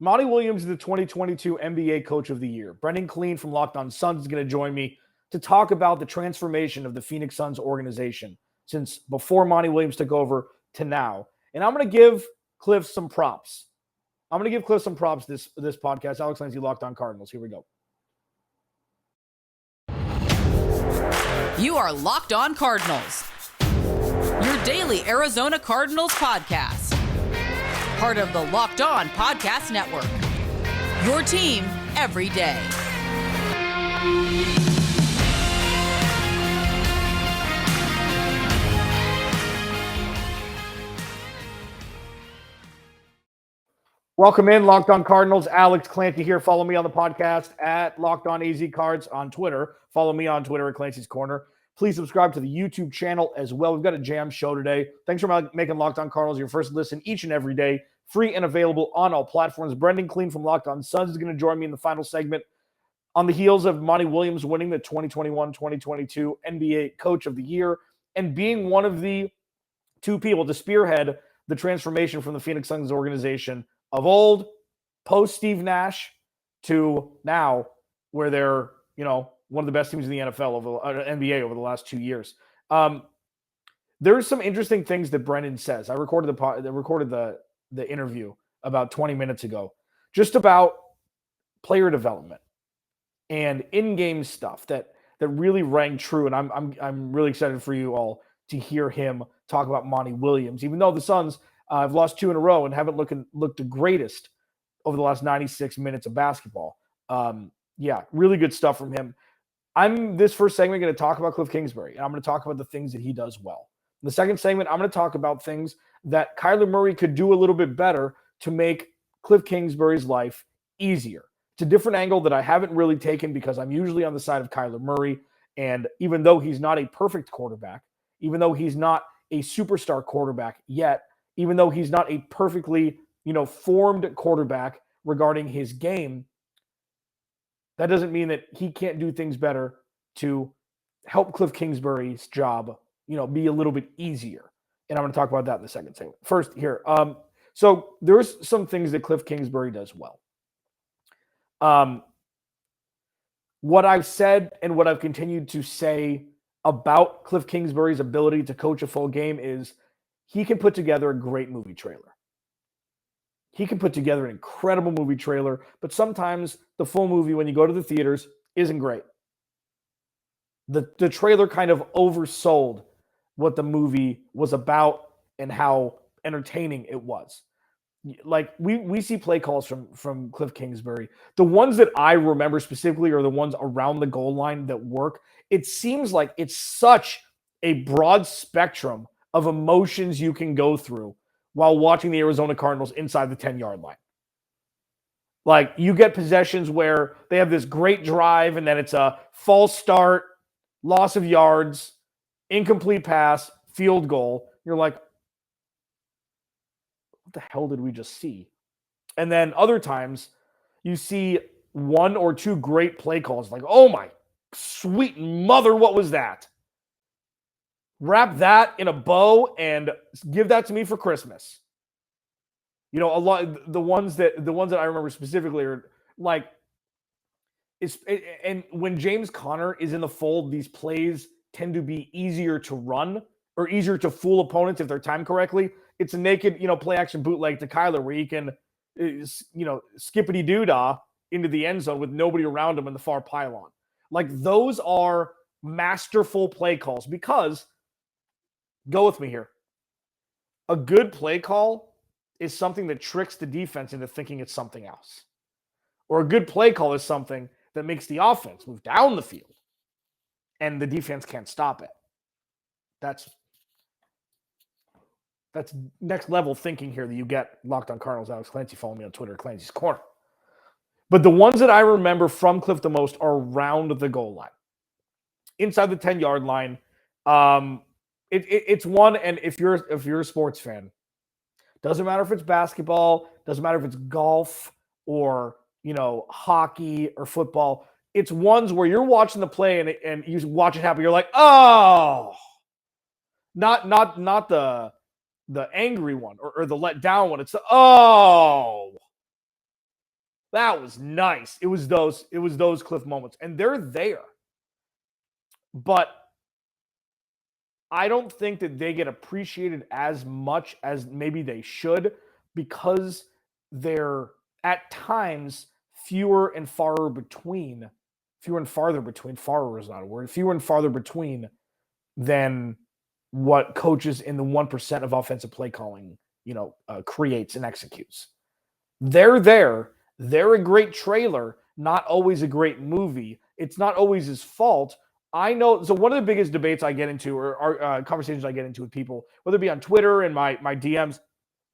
Monty Williams is the 2022 NBA Coach of the Year. Brendon Kleen from Locked On Suns is going to join me to talk about the transformation of the Phoenix Suns organization since before Monty Williams took over to now. And I'm going to give Kliff some props. This podcast. Alex Clancy, Locked On Cardinals. Here we go. You are Locked On Cardinals, your daily Arizona Cardinals podcast. Part of the Locked On Podcast Network, your team every day. Welcome in, Locked On Cardinals. Alex Clancy here. Follow me on the podcast at Locked On AZ Cards on Twitter. Follow me on Twitter at Clancy's Corner. Please subscribe to the YouTube channel as well. We've got a jam show today. Thanks for making Locked On Cardinals your first listen each and every day. Free and available on all platforms. Brendon Kleen from Locked On Suns is going to join me in the final segment on the heels of Monty Williams winning the 2021-2022 NBA Coach of the Year and being one of the two people to spearhead the transformation from the Phoenix Suns organization of old, post Steve Nash, to now where they're, one of the best teams in the NFL NBA over the last 2 years. There's some interesting things that Brendon says. I recorded the interview about 20 minutes ago, just about player development and in-game stuff that really rang true. And I'm really excited for you all to hear him talk about Monty Williams, even though the Suns have lost 2 in a row and haven't looked the greatest over the last 96 minutes of basketball. Really good stuff from him. I'm this first segment going to talk about Kliff Kingsbury, and I'm going to talk about the things that he does well. In the second segment, I'm going to talk about things that Kyler Murray could do a little bit better to make Kliff Kingsbury's life easier. It's a different angle that I haven't really taken because I'm usually on the side of Kyler Murray, and even though he's not a perfect quarterback, even though he's not a superstar quarterback yet, even though he's not a perfectly, formed quarterback regarding his game, that doesn't mean that he can't do things better to help Kliff Kingsbury's job, be a little bit easier. And I'm going to talk about that in the second segment. First here. So there's some things that Kliff Kingsbury does well. What I've said and what I've continued to say about Kliff Kingsbury's ability to coach a full game is he can put together a great movie trailer. He can put together an incredible movie trailer, but sometimes the full movie, when you go to the theaters, isn't great. The trailer kind of oversold what the movie was about and how entertaining it was. Like we see play calls from Kliff Kingsbury. The ones that I remember specifically are the ones around the goal line that work. It seems like it's such a broad spectrum of emotions you can go through while watching the Arizona Cardinals inside the 10-yard line. Like, you get possessions where they have this great drive and then it's a false start, loss of yards, incomplete pass, field goal. You're like, what the hell did we just see? And then other times you see 1 or 2 great play calls. Like, oh my sweet mother, what was that? Wrap that in a bow and give that to me for Christmas. A lot the ones that I remember specifically are like and when James Conner is in the fold, these plays tend to be easier to run or easier to fool opponents if they're timed correctly. It's a naked, play action bootleg to Kyler where he can skippity doo-dah into the end zone with nobody around him in the far pylon. Like, those are masterful play calls because, go with me here, a good play call is something that tricks the defense into thinking it's something else. Or a good play call is something that makes the offense move down the field and the defense can't stop it. That's next level thinking here that you get. Locked On Cardinals, Alex Clancy. Follow me on Twitter, Clancy's Corner. But the ones that I remember from Kliff the most are around the goal line. Inside the 10-yard line, it's one, and if you're a sports fan, doesn't matter if it's basketball, doesn't matter if it's golf or hockey or football. It's ones where you're watching the play and you watch it happen. You're like, oh, not the angry one or the let down one. It's the, oh, That was nice. It was those Kliff moments. And they're there. But I don't think that they get appreciated as much as maybe they should, because they're at times fewer and farther between. Farther is not a word. Fewer and farther between than what coaches in the 1% of offensive play calling, creates and executes. They're there. They're a great trailer, not always a great movie. It's not always his fault. I know. So one of the biggest debates I get into, or conversations I get into with people, whether it be on Twitter and my DMs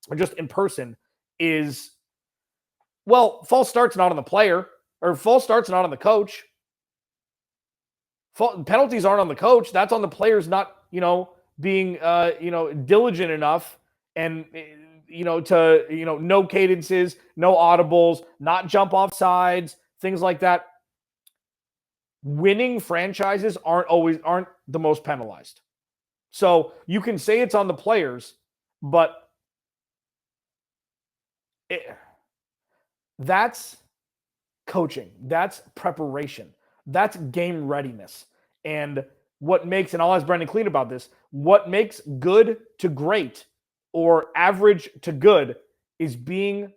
or just in person, is, well, false start's not on the player, or false start's not on the coach. Penalties aren't on the coach. That's on the players not, being, diligent enough and, no cadences, no audibles, not jump off sides, things like that. Winning franchises aren't the most penalized. So you can say it's on the players, but that's coaching. That's preparation. That's game readiness. And what makes, and I'll ask Brendon Kleen about this, what makes good to great or average to good is being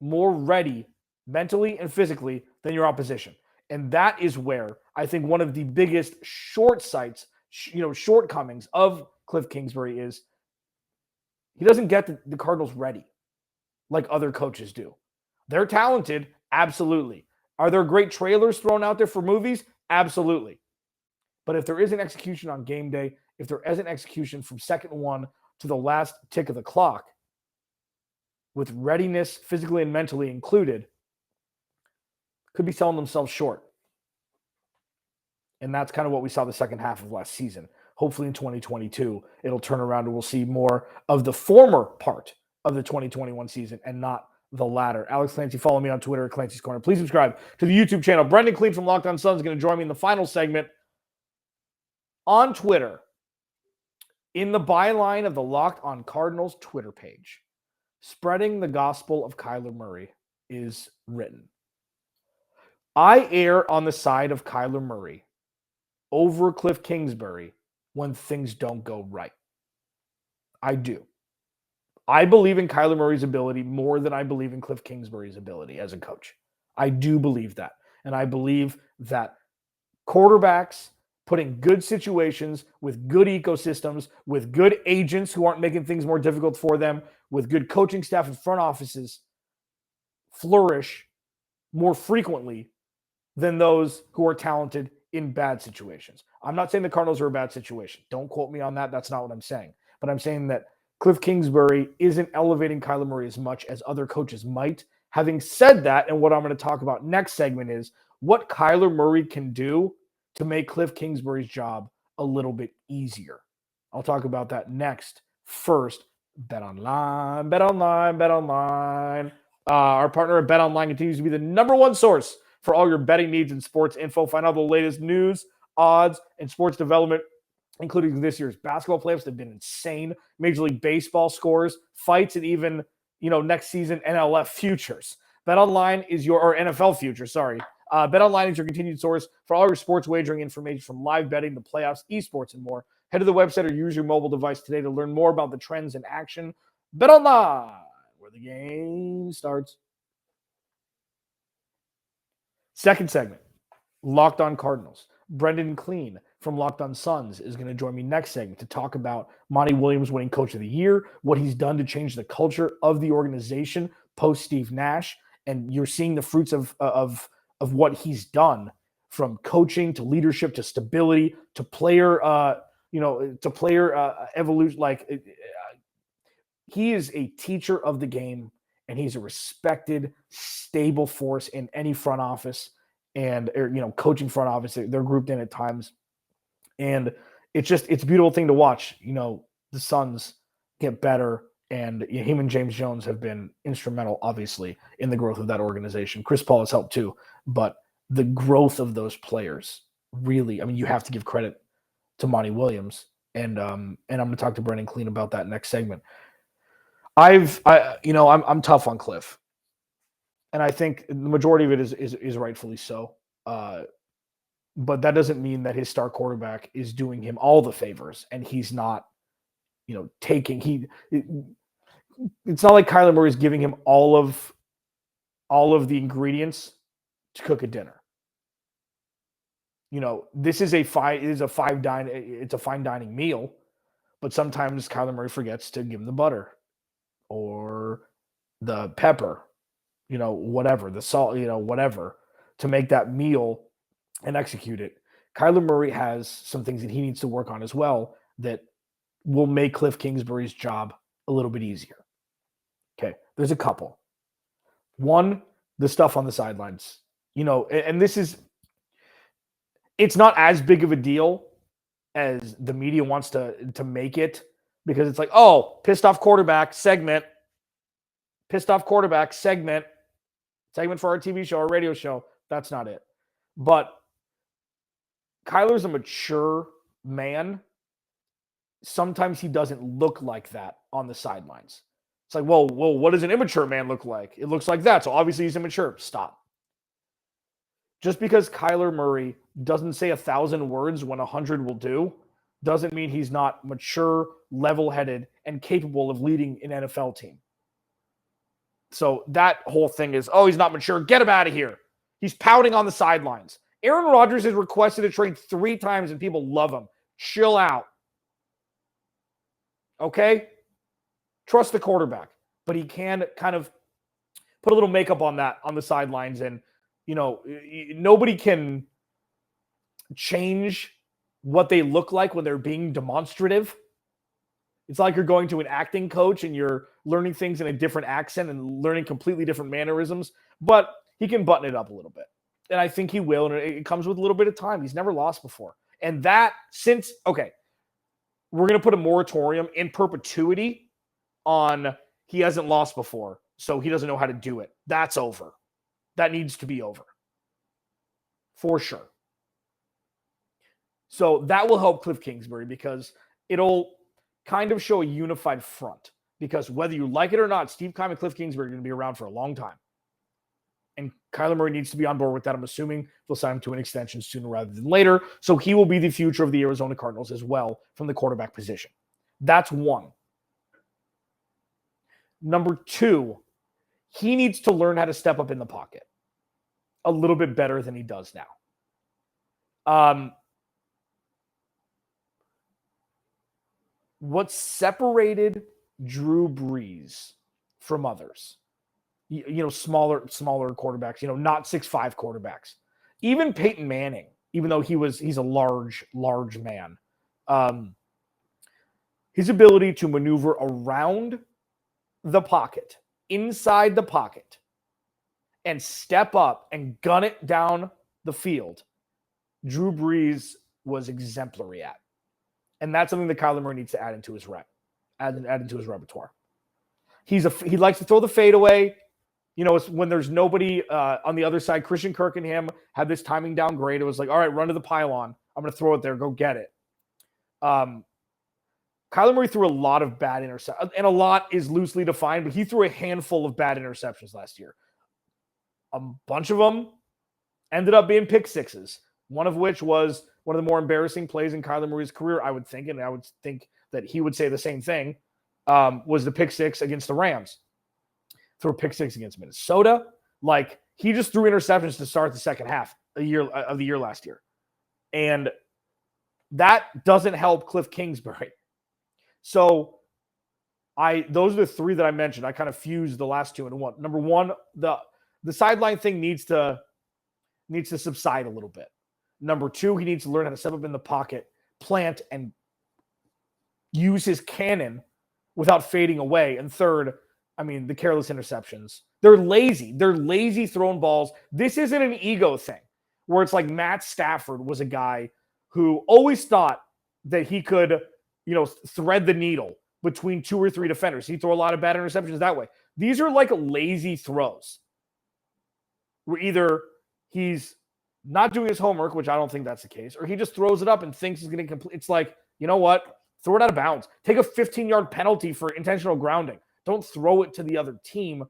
more ready mentally and physically than your opposition. And that is where I think one of the biggest shortcomings of Kliff Kingsbury is he doesn't get the Cardinals ready like other coaches do. They're talented, absolutely. Are there great trailers thrown out there for movies? Absolutely. But if there isn't execution on game day, if there isn't execution from second one to the last tick of the clock, with readiness physically and mentally included, could be selling themselves short. And that's kind of what we saw the second half of last season. Hopefully in 2022, it'll turn around and we'll see more of the former part of the 2021 season and not the latter. Alex Clancy, follow me on Twitter at Clancy's Corner. Please subscribe to the YouTube channel. Brendon Kleen from Locked On Suns is going to join me in the final segment on Twitter in the byline of the Locked On Cardinals Twitter page. Spreading the gospel of Kyler Murray is written. I err on the side of Kyler Murray over Kliff Kingsbury when things don't go right. I do. I believe in Kyler Murray's ability more than I believe in Kliff Kingsbury's ability as a coach. I do believe that. And I believe that quarterbacks put in good situations with good ecosystems, with good agents who aren't making things more difficult for them, with good coaching staff and front offices, flourish more frequently than those who are talented in bad situations. I'm not saying the Cardinals are a bad situation. Don't quote me on that. That's not what I'm saying. But I'm saying that Kliff Kingsbury isn't elevating Kyler Murray as much as other coaches might. Having said that, and what I'm going to talk about next segment is what Kyler Murray can do to make Kliff Kingsbury's job a little bit easier. I'll talk about that next. First, BetOnline. Our partner at BetOnline continues to be the number one source for all your betting needs and sports info. Find out the latest news, odds, and sports development, including this year's basketball playoffs. They've been insane. Major League Baseball scores, fights, and even, next season NLF futures. BetOnline is or NFL futures, sorry. BetOnline is your continued source for all your sports wagering information, from live betting to playoffs, esports, and more. Head to the website or use your mobile device today to learn more about the trends in action. BetOnline, where the game starts. Second segment, Locked On Cardinals. Brendon Kleen from Locked On Suns is going to join me next segment to talk about Monty Williams winning Coach of the Year, what he's done to change the culture of the organization post Steve Nash, and you're seeing the fruits of what he's done, from coaching to leadership to stability to player evolution. He is a teacher of the game, and he's a respected, stable force in any front office and coaching front office. They're grouped in at times, and it's a beautiful thing to watch. The Suns get better, and him and James Jones have been instrumental, obviously, in the growth of that organization. Chris Paul has helped too, but the growth of those players really, you have to give credit to Monty Williams, and I'm going to talk to Brendon Kleen about that next segment. I'm tough on Kliff. And I think the majority of it is rightfully so. But that doesn't mean that his star quarterback is doing him all the favors and he's not, taking it's not like Kyler Murray is giving him all of the ingredients to cook a dinner. This is it's a fine dining meal, but sometimes Kyler Murray forgets to give him the butter or the pepper, whatever, the salt, whatever, to make that meal and execute it. Kyler Murray has some things that he needs to work on as well that will make Kliff Kingsbury's job a little bit easier. Okay, there's a couple. One, the stuff on the sidelines. And it's not as big of a deal as the media wants to make it, because it's like, oh, pissed off quarterback segment for our TV show or radio show. That's not it. But Kyler's a mature man. Sometimes he doesn't look like that on the sidelines. It's like, well, what does an immature man look like? It looks like that. So obviously he's immature. Stop. Just because Kyler Murray doesn't say 1,000 words when 100 will do, doesn't mean he's not mature, level-headed, and capable of leading an NFL team. So that whole thing is, oh, he's not mature. Get him out of here. He's pouting on the sidelines. Aaron Rodgers has requested a trade 3 times and people love him. Chill out. Okay? Trust the quarterback. But he can kind of put a little makeup on that on the sidelines, and nobody can change what they look like when they're being demonstrative. It's like you're going to an acting coach and you're learning things in a different accent and learning completely different mannerisms, but he can button it up a little bit. And I think he will, and it comes with a little bit of time. He's never lost before. And that, we're going to put a moratorium in perpetuity on he hasn't lost before, so he doesn't know how to do it. That's over. That needs to be over. For sure. So that will help Kliff Kingsbury, because it'll kind of show a unified front. Because whether you like it or not, Steve Keim and Kliff Kingsbury are going to be around for a long time. And Kyler Murray needs to be on board with that. I'm assuming they'll sign him to an extension sooner rather than later. So he will be the future of the Arizona Cardinals as well from the quarterback position. That's one. Number 2, he needs to learn how to step up in the pocket a little bit better than he does now. What separated Drew Brees from others, smaller quarterbacks, not 6'5" quarterbacks, even Peyton Manning, even though he's a large man, his ability to maneuver around the pocket, inside the pocket, and step up and gun it down the field, Drew Brees was exemplary at. And that's something that Kyler Murray needs to add into his repertoire. He likes to throw the fadeaway. It's when there's nobody on the other side. Christian Kirk and him had this timing down great. It was like, all right, run to the pylon. I'm going to throw it there. Go get it. Kyler Murray threw a lot of bad interceptions, and a lot is loosely defined, but he threw a handful of bad interceptions last year. A bunch of them ended up being pick sixes, one of which was one of the more embarrassing plays in Kyler Murray's career, I would think, and I would think that he would say the same thing, was the pick six against the Rams. Threw a pick six against Minnesota. He just threw interceptions to start the second half of the year last year. And that doesn't help Kliff Kingsbury. So those are the 3 that I mentioned. I kind of fused the last 2 into one. Number 1, the sideline thing needs to subside a little bit. Number 2, he needs to learn how to step up in the pocket, plant, and use his cannon without fading away. And third, the careless interceptions. They're lazy. They're lazy throwing balls. This isn't an ego thing where it's like Matt Stafford was a guy who always thought that he could, thread the needle between 2 or 3 defenders. He'd throw a lot of bad interceptions that way. These are like lazy throws where either he's not doing his homework, which I don't think that's the case, or he just throws it up and thinks he's going to complete. It's like, you know what? Throw it out of bounds. Take a 15-yard penalty for intentional grounding. Don't throw it to the other team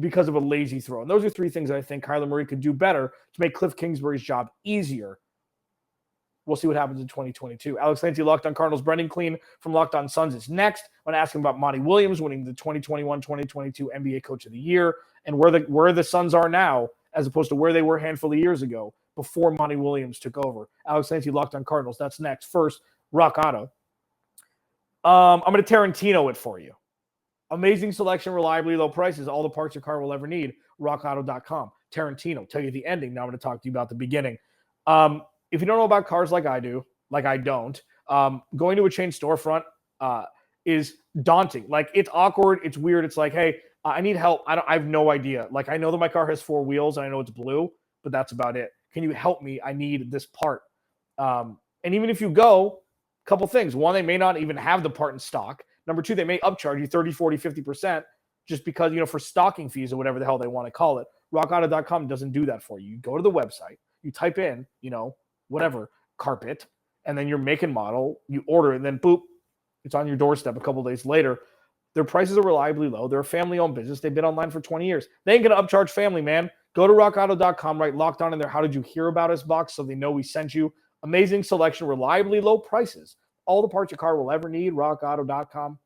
because of a lazy throw. And those are three things I think Kyler Murray could do better to make Kliff Kingsbury's job easier. We'll see what happens in 2022. Alex Clancy, Locked On Cardinals. Brendon Kleen from Locked On Suns is next. I'm going to ask him about Monty Williams winning the 2021-2022 NBA Coach of the Year and where the Suns are now as opposed to where they were a handful of years ago before Monty Williams took over. Alex Clancy, Locked On Cardinals. That's next. First, Rock Auto. I'm going to Tarantino it for you. Amazing selection, reliably low prices, all the parts your car will ever need. RockAuto.com. Tarantino. Tell you the ending. Now I'm going to talk to you about the beginning. If you don't know about cars like I do, like I don't, going to a chain storefront is daunting. Like, it's awkward. It's weird. It's like, hey, I need help. I have no idea. Like, I know that my car has 4 wheels and I know it's blue, but that's about it. Can you help me? I need this part. And even if you go, a couple things. One, they may not even have the part in stock. Number 2, they may upcharge you 30, 40, 50% just because, for stocking fees or whatever the hell they want to call it. RockAuto.com doesn't do that for you. You go to the website, you type in, whatever, carpet, and then your make and model, you order it, and then boop, it's on your doorstep a couple days later. Their prices are reliably low. They're a family-owned business. They've been online for 20 years. They ain't going to upcharge family, man. Go to rockauto.com, write Locked On in there. How did you hear about us box so they know we sent you? Amazing selection, reliably low prices. All the parts your car will ever need, rockauto.com.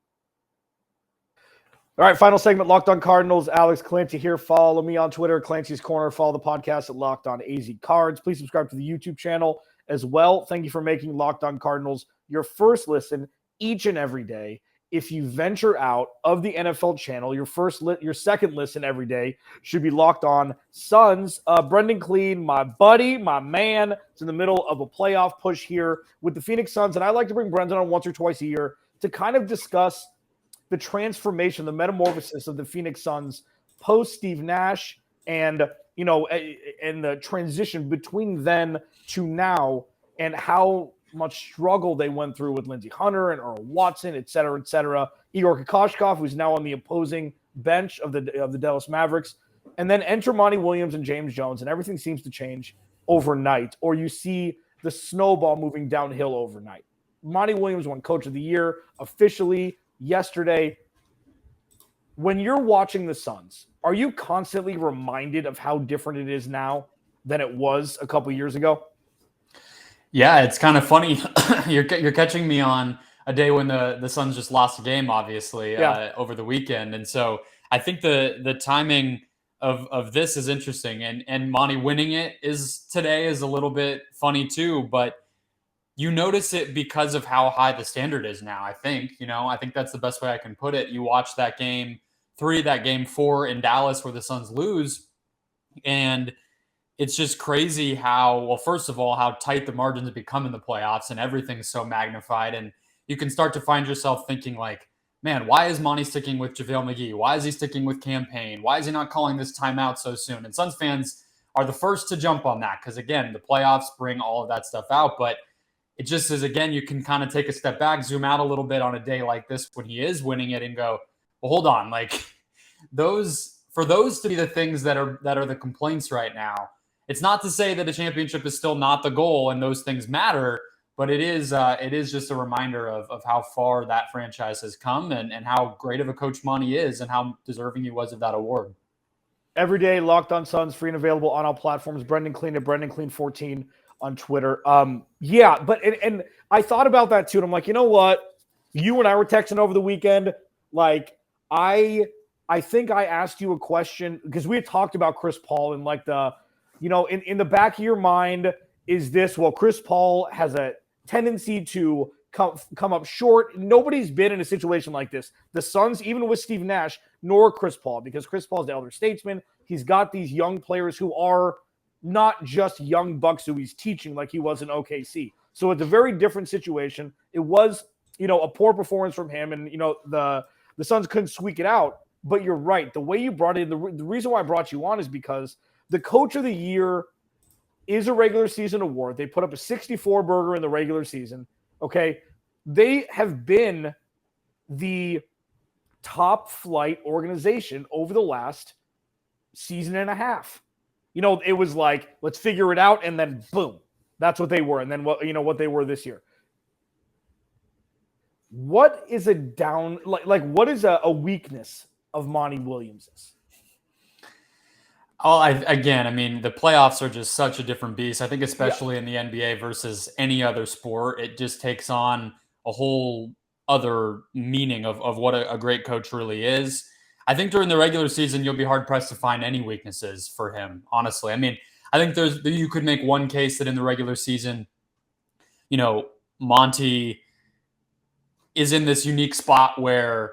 All right, final segment, Locked On Cardinals. Alex Clancy here. Follow me on Twitter, Clancy's Corner. Follow the podcast at Locked On AZ Cards. Please subscribe to the YouTube channel as well. Thank you for making Locked On Cardinals your first listen each and every day. If you venture out of the NFL channel, your second listen every day should be Locked On Suns. Brendon Kleen, my buddy, my man, is in the middle of a playoff push here with the Phoenix Suns, and I like to bring Brendon on once or twice a year to kind of discuss the transformation, the metamorphosis of the Phoenix Suns post Steve Nash and the transition between then to now and how much struggle they went through with Lindsey Hunter and Earl Watson, et cetera, et cetera. Igor Kokoshkov, who's now on the opposing bench of the Dallas Mavericks. And then enter Monty Williams and James Jones, and everything seems to change overnight, or you see the snowball moving downhill overnight. Monty Williams won Coach of the Year officially yesterday. When you're watching the Suns, are you constantly reminded of how different it is now than it was a couple years ago? Yeah, it's kind of funny. You're catching me on a day when the Suns just lost a game, obviously, over the weekend. And so I think the timing of this is interesting. And Monty winning it today is a little bit funny too, but you notice it because of how high the standard is now, I think. I think that's the best way I can put it. You watch that game 3, that game 4 in Dallas where the Suns lose, and it's just crazy first of all, how tight the margins have become in the playoffs and everything's so magnified. And you can start to find yourself thinking like, man, why is Monty sticking with JaVale McGee? Why is he sticking with Campaign? Why is he not calling this timeout so soon? And Suns fans are the first to jump on that because, again, the playoffs bring all of that stuff out. But it just is, again, you can kind of take a step back, zoom out a little bit on a day like this when he is winning it and go, well, hold on. Like for those to be the things that are the complaints right now, it's not to say that a championship is still not the goal and those things matter, but it is just a reminder of how far that franchise has come and how great of a coach Monty is and how deserving he was of that award. Every day, Locked On Suns, free and available on all platforms. Brendon Kleen at Brendon Kleen 14 on Twitter. But I thought about that too. And I'm like, you know what? You and I were texting over the weekend. Like, I think I asked you a question because we had talked about Chris Paul and like in the back of your mind is this, well, Chris Paul has a tendency to come up short. Nobody's been in a situation like this. The Suns, even with Steve Nash, nor Chris Paul, because Chris Paul's the elder statesman. He's got these young players who are not just young bucks who he's teaching like he was in OKC. So it's a very different situation. It was, a poor performance from him, and, the Suns couldn't squeak it out. But you're right. The way you brought it in, the reason why I brought you on is because the Coach of the Year is a regular season award. They put up a 64 burger in the regular season. Okay. They have been the top flight organization over the last season and a half. It was like, let's figure it out. And then boom, that's what they were. And then what they were this year. What is a what is a weakness of Monty Williams's? Oh, I mean, the playoffs are just such a different beast. I think especially in the NBA versus any other sport, it just takes on a whole other meaning of what a great coach really is. I think during the regular season, you'll be hard pressed to find any weaknesses for him, honestly. I mean, I think you could make one case that in the regular season, Monty is in this unique spot where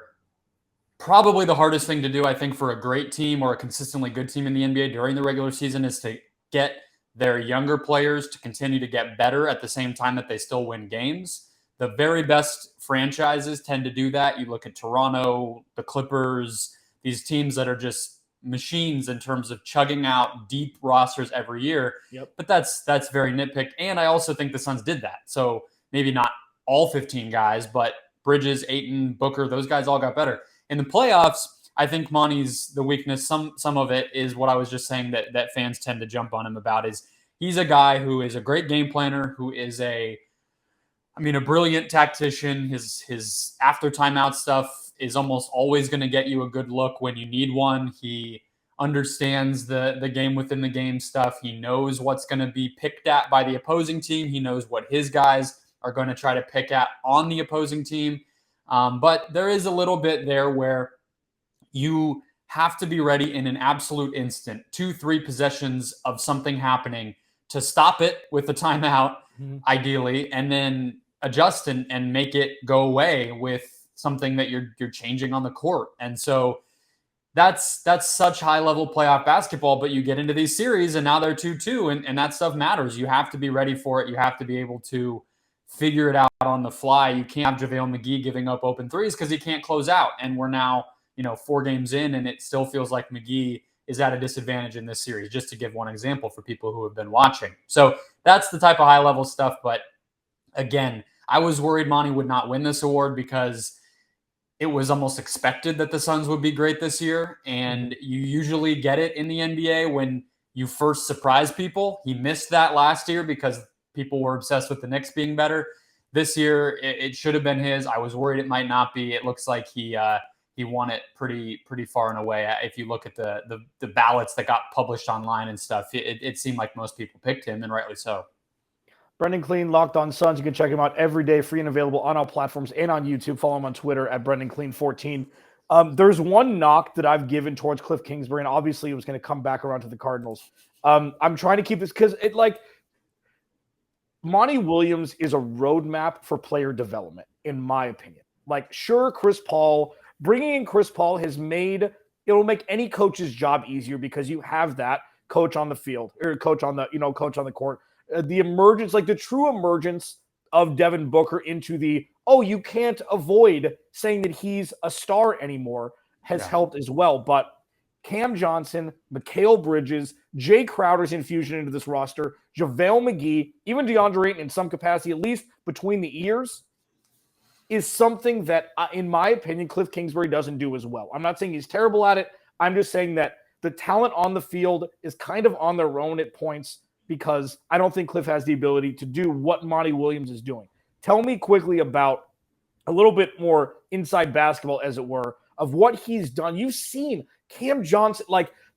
probably the hardest thing to do, I think, for a great team or a consistently good team in the NBA during the regular season is to get their younger players to continue to get better at the same time that they still win games. The very best franchises tend to do that. You look at Toronto, the Clippers, these teams that are just machines in terms of chugging out deep rosters every year. Yep. But that's very nitpicked. And I also think the Suns did that. So maybe not all 15 guys, but Bridges, Ayton, Booker, those guys all got better. In the playoffs, I think Monty's the weakness. Some of it is what I was just saying that fans tend to jump on him about is he's a guy who is a great game planner, who is a brilliant tactician. His after timeout stuff is almost always going to get you a good look when you need one. He understands the game within the game stuff. He knows what's going to be picked at by the opposing team. He knows what his guys are going to try to pick at on the opposing team. But there is a little bit there where you have to be ready in an absolute instant, 2-3 possessions of something happening to stop it with a timeout, ideally, and then adjust and make it go away with something that you're changing on the court. And so that's such high-level playoff basketball, but you get into these series, and now they're 2-2, and that stuff matters. You have to be ready for it. You have to be able to figure it out on the fly. You can't have JaVale McGee giving up open threes because he can't close out. And we're now, 4 games in, and it still feels like McGee is at a disadvantage in this series, just to give one example for people who have been watching. So that's the type of high-level stuff. But again, I was worried Monty would not win this award because it was almost expected that the Suns would be great this year. And you usually get it in the NBA when you first surprise people. He missed that last year because people were obsessed with the Knicks being better. This year, it should have been his. I was worried it might not be. It looks like he won it pretty far and away. If you look at the ballots that got published online and stuff, it seemed like most people picked him, and rightly so. Brendon Kleen, Locked On Suns. You can check him out every day, free and available on all platforms and on YouTube. Follow him on Twitter at BrendonKleen14. There's one knock that I've given towards Kliff Kingsbury, and obviously it was going to come back around to the Cardinals. I'm trying to keep this because Monty Williams is a roadmap for player development, in my opinion. Sure, bringing in Chris Paul it'll make any coach's job easier because you have that coach on the field or coach on the court. The emergence, the true emergence of Devin Booker into you can't avoid saying that he's a star anymore has helped as well. But Cam Johnson, Mikal Bridges, Jay Crowder's infusion into this roster, JaVale McGee, even DeAndre Ayton in some capacity, at least between the ears, is something that, in my opinion, Kliff Kingsbury doesn't do as well. I'm not saying he's terrible at it. I'm just saying that the talent on the field is kind of on their own at points because I don't think Kliff has the ability to do what Monty Williams is doing. Tell me quickly about a little bit more inside basketball, as it were, of what he's done. You've seen Cam Johnson,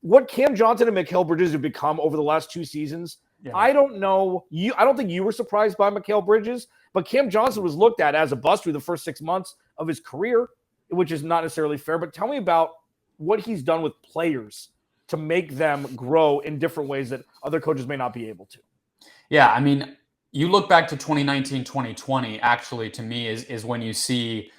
what Cam Johnson and Mikal Bridges have become over the last 2 seasons. Yeah. I don't know. I don't think you were surprised by Mikal Bridges, but Cam Johnson was looked at as a bust through the first 6 months of his career, which is not necessarily fair. But tell me about what he's done with players to make them grow in different ways that other coaches may not be able to. Yeah, you look back to 2019, 2020, actually, to me, is when you see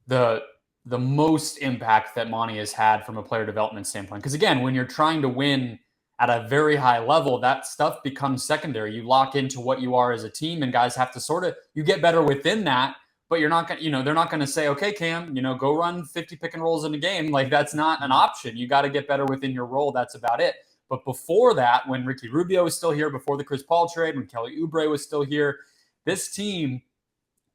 the most impact that Monty has had from a player development standpoint. Because again, when you're trying to win at a very high level, that stuff becomes secondary. You lock into what you are as a team, and guys have to you get better within that, but you're not going to, they're not going to say, okay, Cam, go run 50 pick and rolls in a game. That's not an option. You got to get better within your role. That's about it. But before that, when Ricky Rubio was still here, before the Chris Paul trade, when Kelly Oubre was still here, this team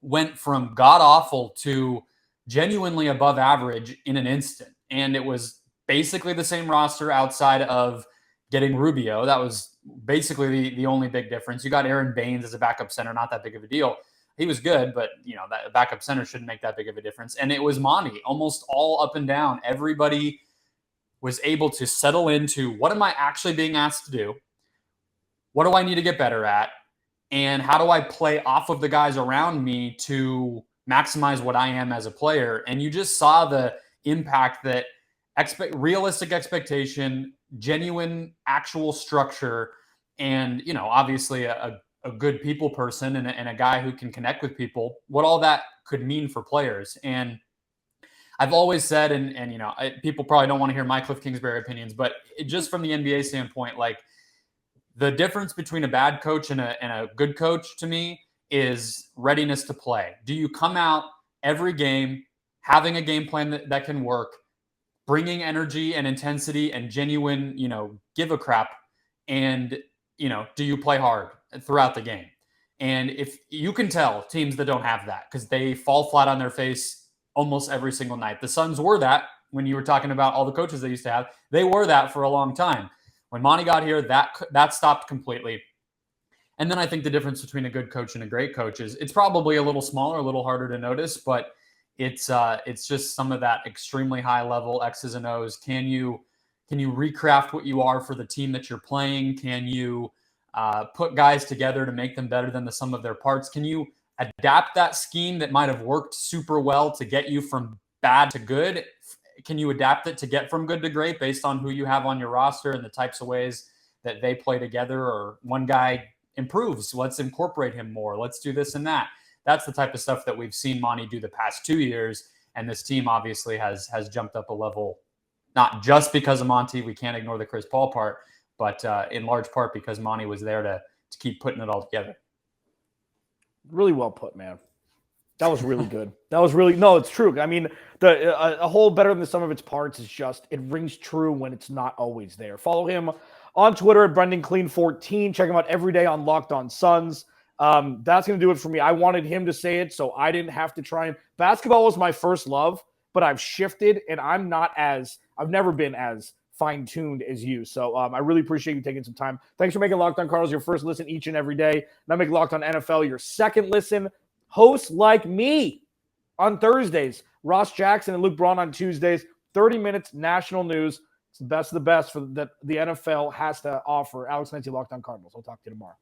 went from god-awful to genuinely above average in an instant. And it was basically the same roster outside of getting Rubio. That was basically the only big difference. You got Aaron Baines as a backup center, not that big of a deal. He was good, but that backup center shouldn't make that big of a difference. And it was Monty, almost all up and down. Everybody was able to settle into, what am I actually being asked to do? What do I need to get better at? And how do I play off of the guys around me to maximize what I am as a player? And you just saw the impact that realistic expectation, genuine actual structure, and, obviously a good people person and a guy who can connect with people, what all that could mean for players. And I've always said, and people probably don't want to hear my Kliff Kingsbury opinions, but just from the NBA standpoint, like, the difference between a bad coach and a good coach to me is readiness to play. Do you come out every game having a game plan that can work, bringing energy and intensity and genuine, give a crap, and, do you play hard throughout the game? And if you can tell teams that don't have that, because they fall flat on their face almost every single night. The Suns were that when you were talking about all the coaches they used to have. They were that for a long time. When Monty got here, that stopped completely. And then I think the difference between a good coach and a great coach is it's probably a little smaller, a little harder to notice, but it's just some of that extremely high level X's and O's. Can you recraft what you are for the team that you're playing? Can you put guys together to make them better than the sum of their parts? Can you adapt that scheme that might have worked super well to get you from bad to good? Can you adapt it to get from good to great based on who you have on your roster and the types of ways that they play together? Or one guy improves, let's incorporate him more. Let's do this and that. That's the type of stuff that we've seen Monty do the past 2 years. And this team obviously has jumped up a level, not just because of Monty. We can't ignore the Chris Paul part, but in large part because Monty was there to keep putting it all together. Really well put, man. That was really good. No, it's true. I mean, a whole better than the sum of its parts is just, it rings true when it's not always there. Follow him on Twitter at Brendon Kleen 14. Check him out every day on Locked On Suns. That's going to do it for me. I wanted him to say it, so I didn't have to try. And basketball was my first love, but I've shifted, and I've never been as fine-tuned as you. So I really appreciate you taking some time. Thanks for making Locked On Cardinals your first listen each and every day. Now make Locked On NFL your second listen. Hosts like me on Thursdays, Ross Jackson and Luke Braun on Tuesdays, 30 minutes national news. It's the best of the best that the NFL has to offer. Alex Clancy, Locked On Cardinals. I'll talk to you tomorrow.